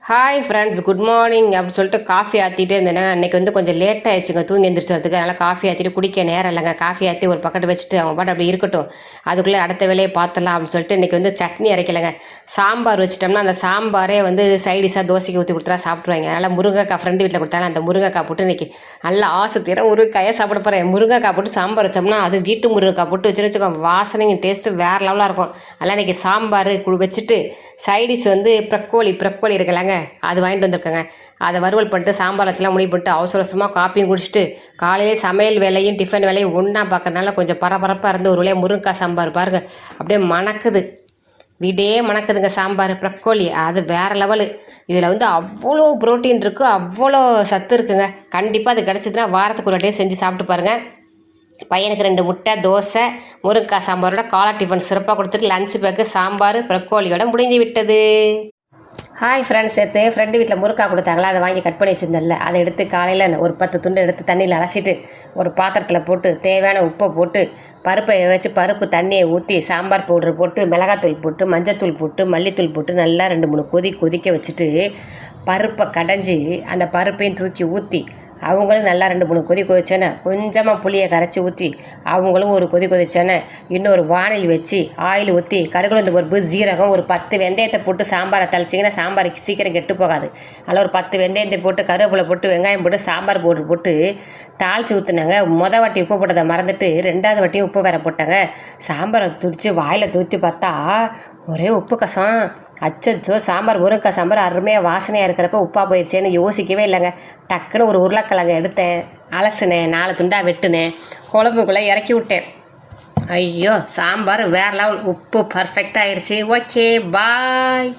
Hi friends, good morning அப்படின்னு சொல்லிட்டு coffee ஆற்றிட்டே இருந்தேன். அன்றைக்கி வந்து கொஞ்சம் லேட் ஆயிடுச்சுங்க தூங்கி எந்திரிச்சதுக்கு. அதனால் காஃபி ஆற்றிட்டு குடிக்க நேரம் இல்லைங்க. காஃபி ஆற்றி ஒரு பக்கெட்டு வச்சுட்டு அவங்க பாட்டு அப்படி இருக்கட்டும், அதுக்குள்ளே அடுத்த வேலையை பார்த்துடலாம் அப்படின்னு சொல்லிட்டு இன்றைக்கி வந்து சட்னி அரைக்கலைங்க. சாம்பார் வச்சிட்டோம்னா அந்த சாம்பாரே வந்து சைடிஷாக தோசைக்கு ஊற்றி கொடுத்தா சாப்பிட்ருவாங்க. அதனால் முருங்கைக்காய் ஃப்ரெண்டு வீட்டில் கொடுத்தாலும் அந்த முருங்கைக்காய் போட்டு இன்றைக்கி நல்லா ஆசை தீர முருங்கைக்காயை சாப்பிட போகிறேன். முருங்கைக்காய் போட்டு சாம்பார் வச்சோம்னா அது வீட்டு முருங்கைக்காய் போட்டு வச்சுக்கோங்க, வாசனைங்க டேஸ்ட்டு வேறு லெவலாக இருக்கும். அதனால் இன்றைக்கி சாம்பார் வச்சுட்டு சைடிஷ் வந்து ப்ரக்கோலி இருக்கலாங்க, அது வாங்கிட்டு வந்திருக்கேங்க. அதை வறுவல் பண்ணிட்டு சாம்பார் வச்சுலாம் முடிவு பண்ணிட்டு அவசர அவசரமாக காப்பியும் குடிச்சிட்டு காலையிலே சமையல் வேலையும் டிஃபன் வேலையும் ஒன்றா பார்க்கறதுனால கொஞ்சம் பரபரப்பாக இருந்து ஒரு வழியாக முருங்கைக்காய் சாம்பார் பாருங்க அப்படியே மணக்குது, வீடே மணக்குதுங்க. சாம்பார் ப்ரக்கோலி அது வேறு லெவலு. இதில் வந்து அவ்வளோ ப்ரோட்டீன் இருக்குது, அவ்வளோ சத்து இருக்குங்க. கண்டிப்பாக அது கிடச்சிதுன்னா வாரத்துக்கு ஒரு டே செஞ்சு சாப்பிட்டு பாருங்கள். பையனுக்கு 2 முட்டை, தோசை, முருங்கைக்காய் சாம்பாரோட காலை டிஃபன் சிறப்பாக கொடுத்துட்டு லஞ்சு பேக்கு சாம்பார் ப்ரக்கோலியோட முடிஞ்சு விட்டது. ஹாய் ஃப்ரெண்ட்ஸ், எடுத்து ஃப்ரெண்டு வீட்டில் முருங்காய் கொடுத்தாங்களா, அதை வாங்கி கட் பண்ணி வச்சுருந்தேன்ல, அதை எடுத்து காலையில் ஒரு 10 துண்டு எடுத்து தண்ணியில் அலசிட்டு ஒரு பாத்திரத்தில் போட்டு தேவையான உப்பை போட்டு பருப்பை வச்சு பருப்பு தண்ணியை ஊற்றி சாம்பார் பவுட்ரு போட்டு மிளகாத்தூள் போட்டு மஞ்சத்தூள் போட்டு மல்லித்தூள் போட்டு நல்லா 2-3 கொதிக்க வச்சுட்டு பருப்பை கடைஞ்சி அந்த பருப்பையும் தூக்கி ஊற்றி அவங்களும் நல்லா 2-3 கொதிச்சோன்னே கொஞ்சமாக புளியை கரைச்சி ஊற்றி அவங்களும் ஒரு கொதிச்சோன்னே இன்னொரு வானில் வச்சு ஆயில் ஊற்றி கடுகுளுந்து பருப்பு, ஜீரகம், ஒரு 10 வெந்தயத்தை போட்டு சாம்பாரை தளிச்சிங்கன்னா சாம்பாருக்கு சீக்கிரம் கெட்டு போகாது. அதில் ஒரு 10 வெந்தயத்தை போட்டு கருவேப்பிலை போட்டு வெங்காயம் போட்டு சாம்பார் பவுடர் போட்டு தாளித்து ஊற்றுனாங்க. வாட்டி உப்பு போட்டதை மறந்துட்டு 2வது வாட்டியும் உப்பு வேற போட்டாங்க. சாம்பாரை துடிச்சு வாயில் தூற்றி பார்த்தா ஒரே உப்பு கசம். அச்சோ, சாம்பார் முருங்கைக்காய் சாம்பார் அருமையாக வாசனையாக இருக்கிறப்ப உப்பா போயிடுச்சேன்னு யோசிக்கவே இல்லைங்க. டக்குன்னு ஒரு உருளைக்கிழங்கு எடுத்தேன், அலசுனேன், 4 துண்டாக வெட்டுனேன், குழம்புக்குள்ளே இறக்கி விட்டேன். ஐயோ, சாம்பார் வேறு லெவல், உப்பு பர்ஃபெக்டாக ஆயிடுச்சு. ஓகே, பாய்.